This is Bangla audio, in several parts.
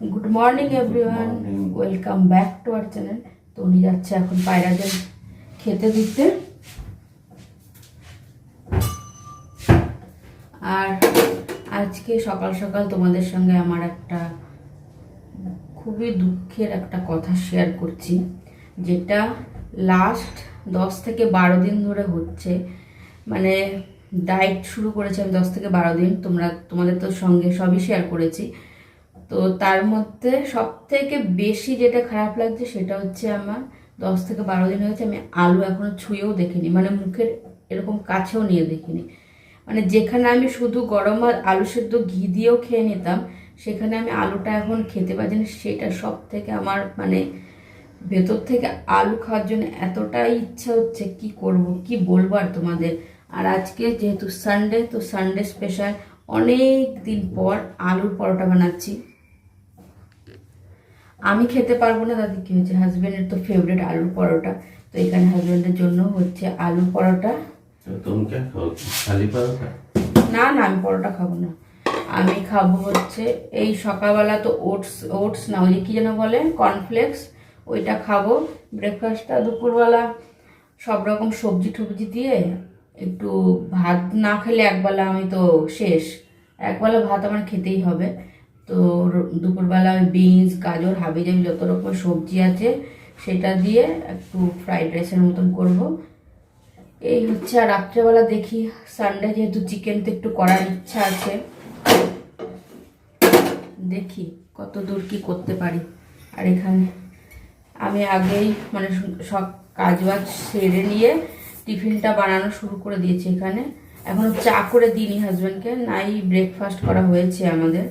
Good morning everyone, welcome back to our channel. তো উনি যাচ্ছে এখন পায়রাদের খেতে দিতে। আর আজকে সকাল সকাল তোমাদের সঙ্গে আমার একটা খুবই দুঃখের একটা কথা শেয়ার করছি, যেটা লাস্ট 10 থেকে 12 দিন ধরে হচ্ছে। মানে ডায়েট শুরু করেছি আমি 10 থেকে 12 দিন, তোমাদের তো সঙ্গে সবই শেয়ার করেছি। তো তার মধ্যে সব থেকে বেশি যেটা খারাপ লাগছে সেটা হচ্ছে আমার 10 থেকে 12 দিন হয়েছে আমি আলু এখনো ছুঁয়েও দেখিনি, মানে মুখের এরকম কাছেও নিয়ে দেখিনি। মানে যেখানে আমি শুধু গরম আর আলু সেদ্ধ ঘি দিয়েও খেয়ে নিতাম, সেখানে আমি আলুটা এখন খেতে পারছি না। সেটা সব থেকে আমার মানে ভেতর থেকে আলু খাওয়ার জন্য এতটাই ইচ্ছা হচ্ছে, কি করব কি বলবো আর তোমাদের। আর আজকে যেহেতু সানডে, তো সানডে স্পেশাল অনেক দিন পর আলুর পরোটা বানাচ্ছি। আমি খেতে পারবো না, তাতে কি হচ্ছে, হাজবেন্ডের তো ফেভারিট আলুর পরোটা। তো এখানে হাজবেন্ডের জন্য হচ্ছে আলুর পরোটা। না না, আমি পরোটা খাবো না। আমি খাবো হচ্ছে এই সকালবেলা তো ওটস না, ওই কি যেন বলে, কর্নফ্লেক্স, ওইটা খাবো ব্রেকফাস্টটা। দুপুরবেলা সব রকম সবজি টবজি দিয়ে একটু ভাত না খেলে একবেলা আমি তো শেষ, একবেলা ভাত আমার খেতেই হবে। তো দুপুরবেলা আমি বিনস, গাজর, হাবিজাবি যত রকম সবজি আছে সেটা দিয়ে একটু ফ্রাইড রাইসের মতন করব, এই হচ্ছে। আর রাত্রেবেলা দেখি, সানডে যেহেতু চিকেন তো একটু করার ইচ্ছা আছে, দেখি কত দূর কি করতে পারি। আর এখানে আমি আগেই মানে সব কাজবাজ সেরে নিয়ে টিফিনটা বানানো শুরু করে দিয়েছি। এখানে এখনো চা করে দিইনি হাজব্যান্ডকে, নাই ব্রেকফাস্ট করা হয়েছে আমাদের,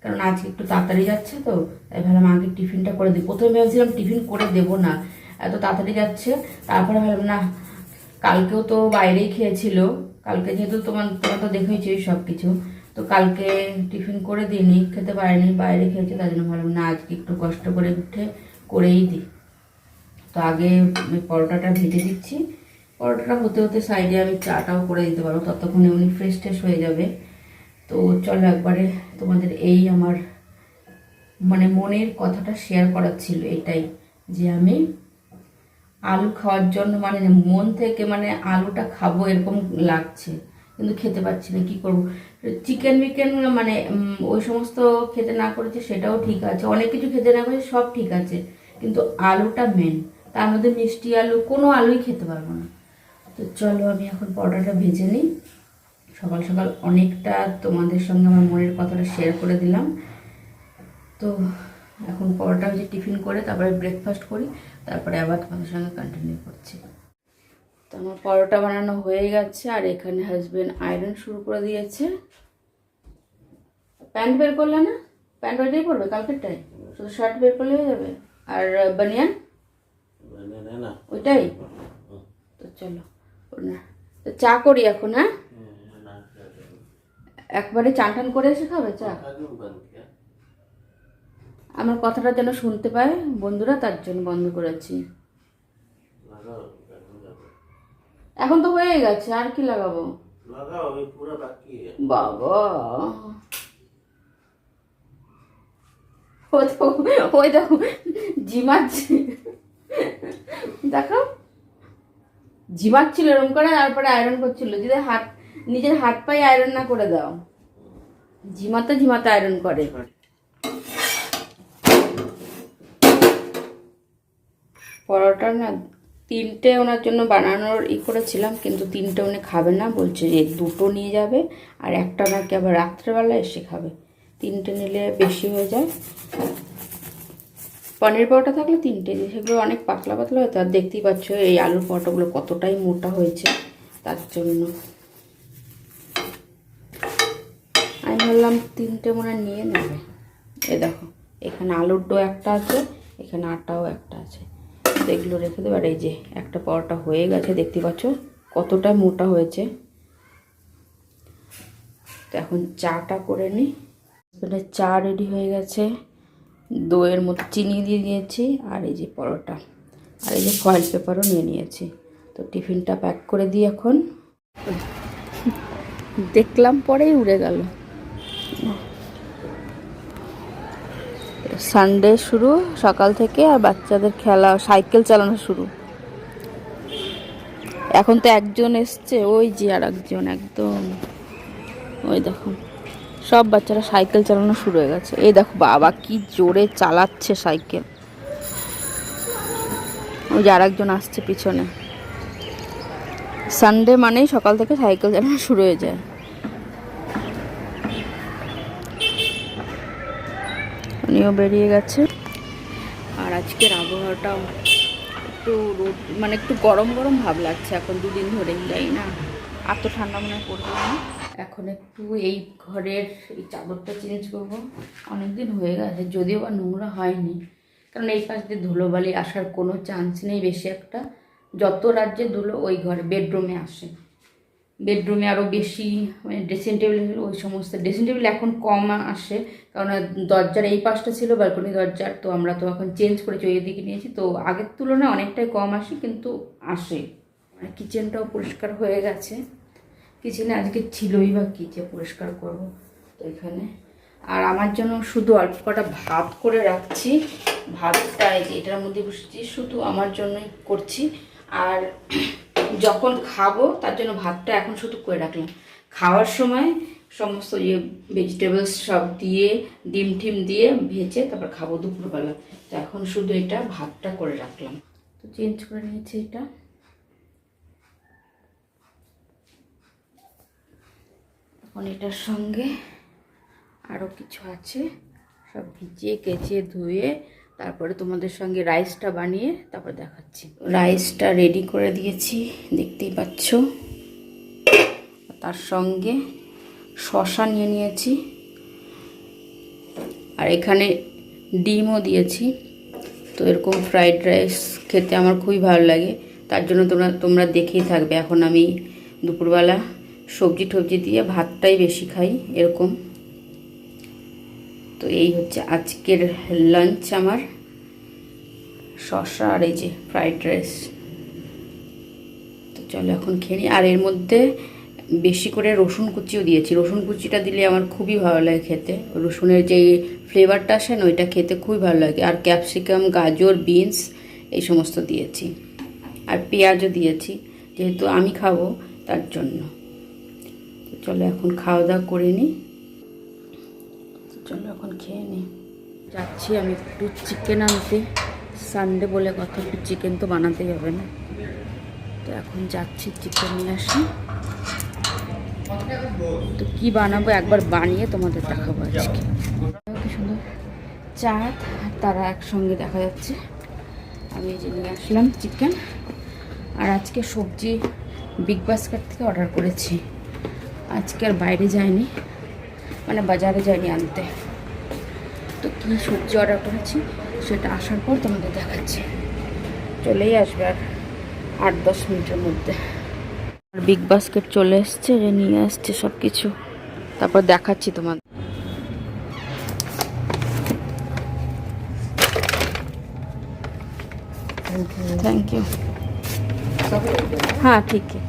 কারণ আজকে একটু তাড়াতাড়ি যাচ্ছে। তো তাই ভাবলাম আগে টিফিনটা করে দিই। প্রথমে ভেবেছিলাম টিফিন করে দেবো না, এত তাড়াতাড়ি যাচ্ছে। তারপরে ভাবলাম না, কালকেও তো বাইরেই খেয়েছিল, কালকে যেহেতু তোমরা তো দেখেইছো সব কিছু, তো কালকে টিফিন করে দিইনি, খেতে পারিনি, বাইরে খেয়েছে, তার জন্য ভাবলাম না আজকে একটু কষ্ট করে উঠে করেই দিই। তো আগে পরোটাটা ভেজে দিচ্ছি, পরোটাটা হতে হতে সাইডে আমি চাটাও করে দিতে পারবো, ততক্ষণে উনি ফ্রেশ ট্রেশ হয়ে যাবে। তো চলো একবারে তোমাদের এই আমার মানে মনের কথাটা শেয়ার করার ছিল, এটাই যে আমি আলু খাওয়ার জন্য মানে মন থেকে মানে আলুটা খাবো এরকম লাগছে, কিন্তু খেতে পাচ্ছি না, কি করব। চিকেন বিকেন মানে ওই সমস্ত খেতে না করেছে সেটাও ঠিক আছে, অনেক কিছু খেতে না করেছে সব ঠিক আছে, কিন্তু আলুটা মেন। তার মধ্যে মিষ্টি আলু, কোনো আলুই খেতে পারবো না। তো চলো আমি এখন পরোটাটা ভেজে নিই। সকাল সকাল অনেকটা তোমাদের সঙ্গে আমার মনের কথাটা শেয়ার করে দিলাম। তো এখন পরোটা ভেজে টিফিন করে তারপরে ব্রেকফাস্ট করি, তারপরে আবার তোমাদের সঙ্গে কন্টিনিউ করছি। তো আমার পরোটা বানানো হয়ে গেছে, আর এখানে হাজবেন্ড আয়রন শুরু করে দিয়েছে। প্যান্ট বের করলে না? প্যান্ট ওইটাই পরবে কালকেরটাই, শুধু শার্ট বের করলে হয়ে যাবে। আর বানিয়ান ওইটাই। তো চলো না, তো চা করি এখন। হ্যাঁ, একবারে চান টান করে এসে খাবে চা? আমার কথাটা যেন শুনতে পায় বন্ধুরা, তার জন্য বন্ধ করেছি। এখন তো হয়ে গেছে, আর কি লাগাবো? বাবা, ওই দেখো ঝিমাচ্ছে, দেখো ঝিমাচ্ছিল এরকম করে, তারপরে আয়রন করছিল। যদি নিজের হাত পায়ে আয়রন না করে দাও, ঝিমাতে ঝিমাতে আয়রন করে। পরোটা না 3টে ওনার জন্য বানানোর করেছিলাম, কিন্তু 3টে উনি খাবে না, বলছে যে 2টো নিয়ে যাবে, আর একটা নাকি আবার রাত্রেবেলা এসে খাবে। 3টে নিলে বেশি হয়ে যায়। পনির পরোটা থাকলে 3টে দিয়ে, সেগুলো অনেক পাতলা পাতলা হয়তো। আর দেখতেই পাচ্ছ এই আলুর পরোটাগুলো কতটাই মোটা হয়েছে, তার জন্য আমি ভাবলাম 3টে মনে নিয়ে নেবে। এ দেখো এখানে আলুর ডো একটা আছে, এখানে আটাও একটা আছে, এগুলো রেখে দেবো। আর এই যে একটা পরোটা হয়ে গেছে, দেখতে পাচ্ছ কতটা মোটা হয়েছে। তো এখন চাটা করে নিই। চা রেডি হয়ে গেছে, দইয়ের মতো চিনি দিয়ে দিয়েছি, আর এই যে পরোটা, আর এই যে ফয়েল পেপারও নিয়ে নিয়েছি। তো টিফিনটা প্যাক করে দিই এখন। দেখলাম পরেই উড়ে গেল। তো সানডে শুরু সকাল থেকে, আর বাচ্চাদের খেলা, সাইকেল চালানো শুরু। এখন তো একজন এসছে, ওই যে আর একজন, একদম ওই দেখো সব বাচ্চারা সাইকেল চালানো শুরু হয়ে গেছে। এই দেখো বাবা কি জোরে চালাচ্ছে সাইকেল। ওই যে আর একজন আসছে পিছনে। সানডে মানেই সকাল থেকে সাইকেল চালানো শুরু হয়ে যায়। উনিও বেরিয়ে গেছে। আর আজকের আবহাওয়াটা একটু মানে একটু গরম গরম ভাব লাগছে এখন, দুদিন ধরেই যাই না, এত ঠান্ডা মনে পড়বে না। এখন একটু এই ঘরের এই চাদরটা চেঞ্জ করব, অনেকদিন হয়ে গেছে, যদিও বা নোংরা হয়নি, কারণ এই পাশ দিয়ে ধুলোবালি আসার কোনো চান্স নেই বেশি একটা। যত রাজ্যে ধুলো ওই ঘরে বেডরুমে আসে, বেডরুমে আরও বেশি, মানে ড্রেসিং টেবিল, ওই সমস্ত ড্রেসিং টেবিল এখন কম আসে, কারণ দরজার এই পাশটা ছিল ব্যালকনি দরজার, তো আমরা তো এখন চেঞ্জ করেছি, ওই দিকে নিয়েছি, তো আগের তুলনায় অনেকটাই কম আসে, কিন্তু আসে। মানে কিচেনটাও পরিষ্কার হয়ে গেছে, কিচেনে আজকে ছিলই বা কী যে পরিষ্কার করবো, তো এখানে। আর আমার জন্য শুধু অল্প কটা ভাত করে রাখছি, ভাতটা এটার মধ্যে বসেছি, শুধু আমার জন্যই করছি। আর যখন খাবো তার জন্য ভাতটা এখন শুধু করে রাখলাম, খাওয়ার সময় সমস্ত ভেজিটেবলস সব দিয়ে ডিম টিম দিয়ে ভেজে তারপর খাবো দুপুরবেলা। তো এখন শুধু এটা ভাতটা করে রাখলাম, তো চেঞ্জ করে নিয়েছি এটা। এখন এটার সঙ্গে আরও কিছু আছে, সব ভিজিয়ে কেচে ধুয়ে তারপরে তোমাদের সঙ্গে রাইসটা বানিয়ে তারপর দেখাচ্ছি। রাইসটা রেডি করে দিয়েছি, দেখতেই পাচ্ছ। তার সঙ্গে শসা নিয়ে নিয়েছি, আর এখানে ডিমও দিয়েছি। তো এরকম ফ্রাইড রাইস খেতে আমার খুবই ভালো লাগে, তার জন্য তোমরা দেখেই থাকবে। এখন আমি দুপুরবেলা সবজি টবজি দিয়ে ভাতটাই বেশি খাই এরকম। তো এই হচ্ছে আজকের লাঞ্চ আমার, শসা আর এই যে ফ্রাইড রাইস। তো চলো এখন খেয়ে নিই। আর এর মধ্যে বেশি করে রসুন কুচিও দিয়েছি, রসুন কুচিটা দিলে আমার খুবই ভালো লাগে খেতে, রসুনের যে ফ্লেভারটা আসে না ওইটা খেতে খুবই ভালো লাগে। আর ক্যাপসিকাম, গাজর, বিনস এই সমস্ত দিয়েছি, আর পেঁয়াজও দিয়েছি, যেহেতু আমি খাবো তার জন্য। তো চলো এখন খাওয়া দাওয়া করে নিই, চলো এখন খেয়ে নিই। যাচ্ছি আমি একটু চিকেন আনতে, সানডে বলে কথা, একটু চিকেন তো বানাতেই হবে না, তো এখন যাচ্ছি চিকেন নিয়ে আসি। তো কি বানাবো একবার বানিয়ে তোমাদের দেখাবো আজকে। কি সুন্দর চাঁদ আর তারা একসঙ্গে দেখা যাচ্ছে। আমি এই যে নিয়ে আসলাম চিকেন, আর আজকে সবজি বিগ বাস্কেট থেকে অর্ডার করেছি, আজকে আর বাইরে যাইনি, মানে বাজারে যাইনি আনতে। তো কী সবজি অর্ডার করেছি সেটা আসার পর তোমাদের দেখাচ্ছি, চলেই আসবে আর 8-10 মিনিটের মধ্যে। আর বিগ বাস্কেট চলে এসছে, যে নিয়ে আসছে সব কিছু, তারপর দেখাচ্ছি তোমাদের। Thank you. হ্যাঁ ঠিক আছে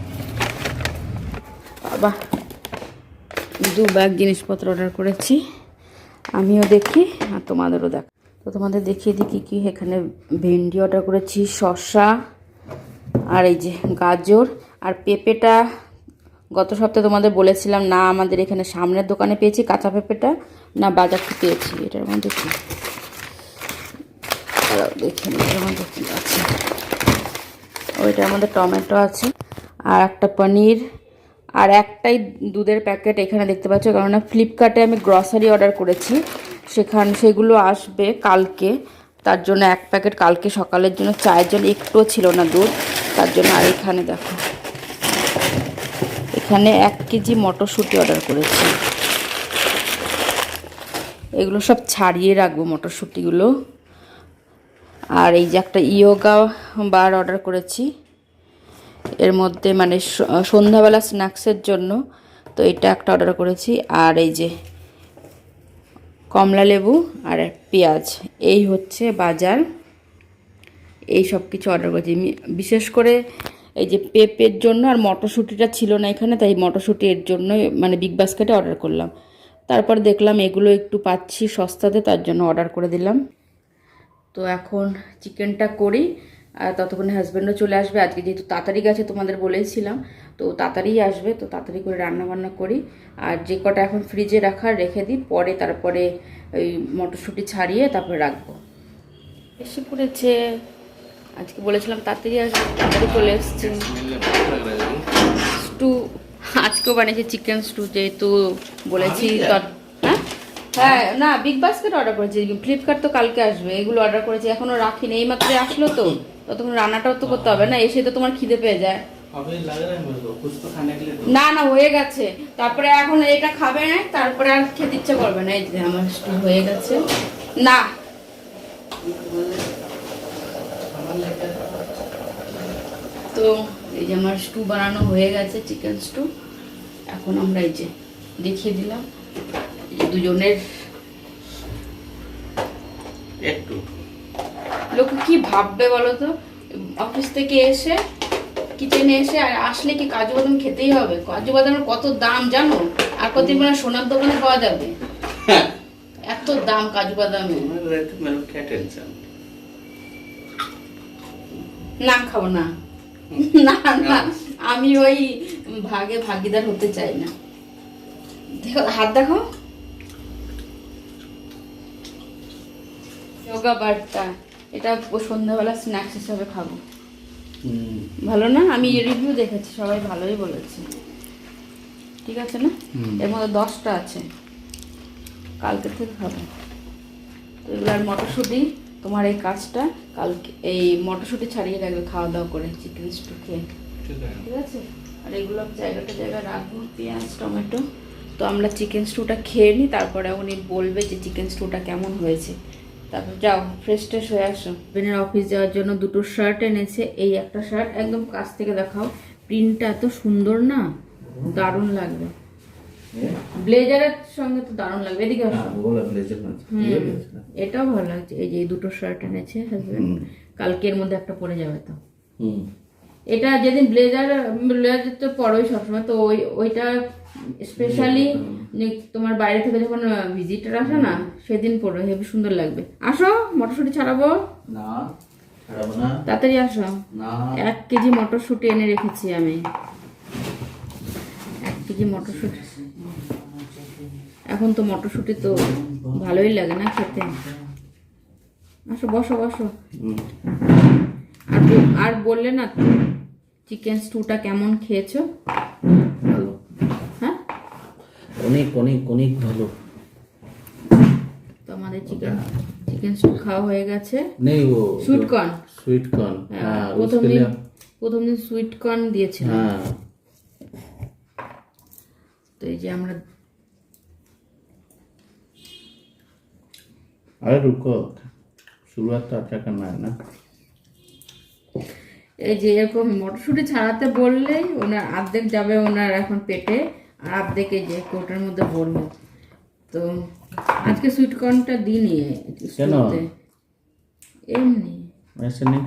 বাবা, 2 ব্যাগ জিনিসপত্র অর্ডার করেছি, আমিও দেখি আর তোমাদেরও দেখ। তো তোমাদের দেখিয়ে দিই কী কী। এখানে ভেন্ডি অর্ডার করেছি, শসা, আর এই যে গাজর আর পেঁপেটা গত সপ্তাহে তোমাদের বলেছিলাম না, আমাদের এখানে সামনের দোকানে পেয়েছি কাঁচা পেঁপেটা, না বাজার থেকে পেয়েছি। এটার মধ্যে কি দেখে নিই, এটার মধ্যে কী আছে। ওইটার মধ্যে টমেটো আছে, আর একটা পনির, আর একটাই দুধের প্যাকেট এখানে দেখতে পাচ্ছ, কেননা ফ্লিপকার্টে আমি গ্রসারি অর্ডার করেছি, সেগুলো আসবে কালকে, তার জন্য 1 প্যাকেট কালকে সকালের জন্য, চায়ের জন্য একটুও ছিল না দুধ, তার জন্য। আর এখানে দেখো, এখানে 1 কেজি মটরশুঁটি অর্ডার করেছি, এগুলো সব ছাড়িয়ে রাখবো মটরশুঁটিগুলো। আর এই যে একটা ইয়োগা বার অর্ডার করেছি, এর মধ্যে মানে সন্ধ্যাবেলা স্ন্যাক্সের জন্য, তো এটা একটা অর্ডার করেছি। আর এই যে কমলা লেবু আর পেঁয়াজ, এই হচ্ছে বাজার, এই সব কিছু অর্ডার করেছি। বিশেষ করে এই যে পেঁপের জন্য, আর মটরশুঁটিটা ছিল না এখানে, তাই মটরশুঁটি এর জন্য মানে বিগ বাস্কেটে অর্ডার করলাম। তারপর দেখলাম এগুলো একটু পাচ্ছি সস্তাতে, তার জন্য অর্ডার করে দিলাম। তো এখন চিকেনটা করি, আর ততক্ষণে হাজব্যান্ডও চলে আসবে। আজকে যেহেতু তাড়াতাড়ি গেছে তোমাদের বলেইছিলাম, তো তাড়াতাড়ি আসবে, তো তাড়াতাড়ি করে রান্না বান্না করি। আর যে কটা এখন ফ্রিজে রাখার রেখে দিই, পরে তারপরে ওই মটরশুঁটি ছাড়িয়ে তারপরে রাখবো। এসে পড়েছে, আজকে বলেছিলাম তাড়াতাড়ি আসবে, তাড়াতাড়ি চলে এসছে। স্টু আজকেও বানিয়েছে চিকেন স্টু, যেহেতু বলেছি। হ্যাঁ হ্যাঁ, না বিগ বাস্কেট অর্ডার করেছি, ফ্লিপকার্ট তো কালকে আসবে। এগুলো অর্ডার করেছি, এখনো রাখিনি, এই মাত্র আসলো। তো তখন রান্নাটাও তো করতে হবে না, এসে তো তোমার খিদে পেয়ে যায়। না না হয়ে গেছে, তারপরে এখন এটা খাবে না, তারপরে আর খেতে ইচ্ছে করবে না। এই যে আমার স্টু হয়ে গেছে। না তো এই যে আমার স্টু বানানো হয়ে গেছে, চিকেন স্টু। এখন আমরা এই যে দেখিয়ে দিলাম দুজনের। একটু লোক কি ভাববে বলো তো, অফিস থেকে এসে কিচেনে এসে আর আসলে কি কাজু বাদাম খেতেই হবে? কাজু বাদামের কত দাম জানো? আর কতদিন মানে সোনার দোকানে পাওয়া যাবে, এত দাম কাজু বাদামের। না খাবো না, না না, আমি ওই ভাগে ভাগিদার হতে চাই না। দেখো হাত দেখো, যোগা বারটা, এটা সন্ধ্যাবেলা স্ন্যাক্স হিসাবে খাবো। ভালো না? আমি রিভিউ দেখেছি, সবাই ভালোই বলেছে। ঠিক আছে না? এর মধ্যে 10টা আছে, কালকে থেকে খাবো। তো এগুলো আর মটরশুঁটি, তোমার এই কাজটা কালকে এই মটরশুঁটি ছাড়িয়ে রাখবে খাওয়া দাওয়া করে চিকেন স্টু খেয়ে, ঠিক আছে? আর এগুলো জায়গাটা রাখবো, পেঁয়াজ টমেটো। তো আমরা চিকেন স্টুটা খেয়ে নিই, তারপরে উনি বলবে যে চিকেন স্টুটা কেমন হয়েছে। তারপর যাও ফ্রেশ ট্রেশ হয়ে আসো। বেনের অফিস যাওয়ার জন্য 2টো শার্ট এনেছে। এই একটা শার্ট একদম কাছ থেকে দেখাও, প্রিন্টটা এত সুন্দর না, দারুণ লাগবে। ব্লেজারের সঙ্গে তো দারুণ লাগবে। এদিকে আসো। এটাও ভালো লাগছে। এই যে এই 2টো শার্ট এনেছে হাজবেন্ড, কালকের মধ্যে একটা পরে যাবে। তো এটা যেদিন ব্লেজার তো পরোই সবসময়, তো ওইটা স্পেশালি তোমার বাইরে থেকে যখন ভিজিটার আসে না, সেদিন পরো, হেবি সুন্দর লাগবে। আসো, মটরশুঁটি ছাড়াবো না, ছাড়াবো না, তাড়াতাড়ি আসো। 1 কেজি মটরশুঁটি এনে রেখেছি আমি, 1 কেজি মটরশুঁটি। এখন তো মটরশুঁটি তো ভালোই লাগে না খেতে। আসো, বসো বসো। আর বললে না চিকেন স্টুটা কেমন খেয়েছো? ভালো, হ্যাঁ অনেক অনেক অনেক ভালো। তো আমাদের চিকেন স্টু খাওয়া হয়ে গেছে। নেই ও সুইট কর্ন, হ্যাঁ, প্রথম দিন সুইট কর্ন দিয়েছিলাম। হ্যাঁ, তো এই যে আমরা अरे रुको, शुरुआत तो अच्छा करना है ना। এই যে এরকম মটরশুঁটি ছাড়াতে বললেই ওনার অর্ধেক যাবে ওনার এখন পেটে, আর অর্ধেক এই যে কোটার মধ্যে ভরবো। তো আজকে সুইট কর্নটা দিইনি স্টুতে, এমনি ऐसे नहीं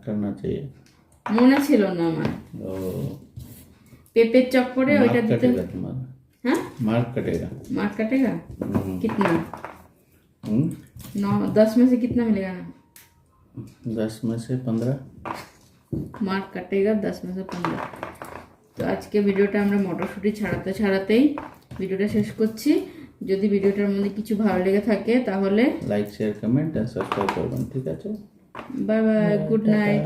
करना चाहिए। মনে ছিল না আমার। ओ, পেঁপের চক্করে ওইটা मार्क দিতে। कटेगा तुम्हारा। হ্যাঁ, मार्क कटेगा। मार्क कटेगा कितना? 10 में से कितना मिलेगा? 10 में से 15 মার্ক কাটেগা, 10 में से 15। তো আজকে ভিডিওটা আমরা মটরশুঁটি ছাড়াতেই ভিডিওটা শেষ করছি। যদি ভিডিওটার মধ্যে কিছু ভালো লেগে থাকে তাহলে লাইক শেয়ার কমেন্ট আর সাবস্ক্রাইব করবেন, ঠিক আছে? Bye bye, good night.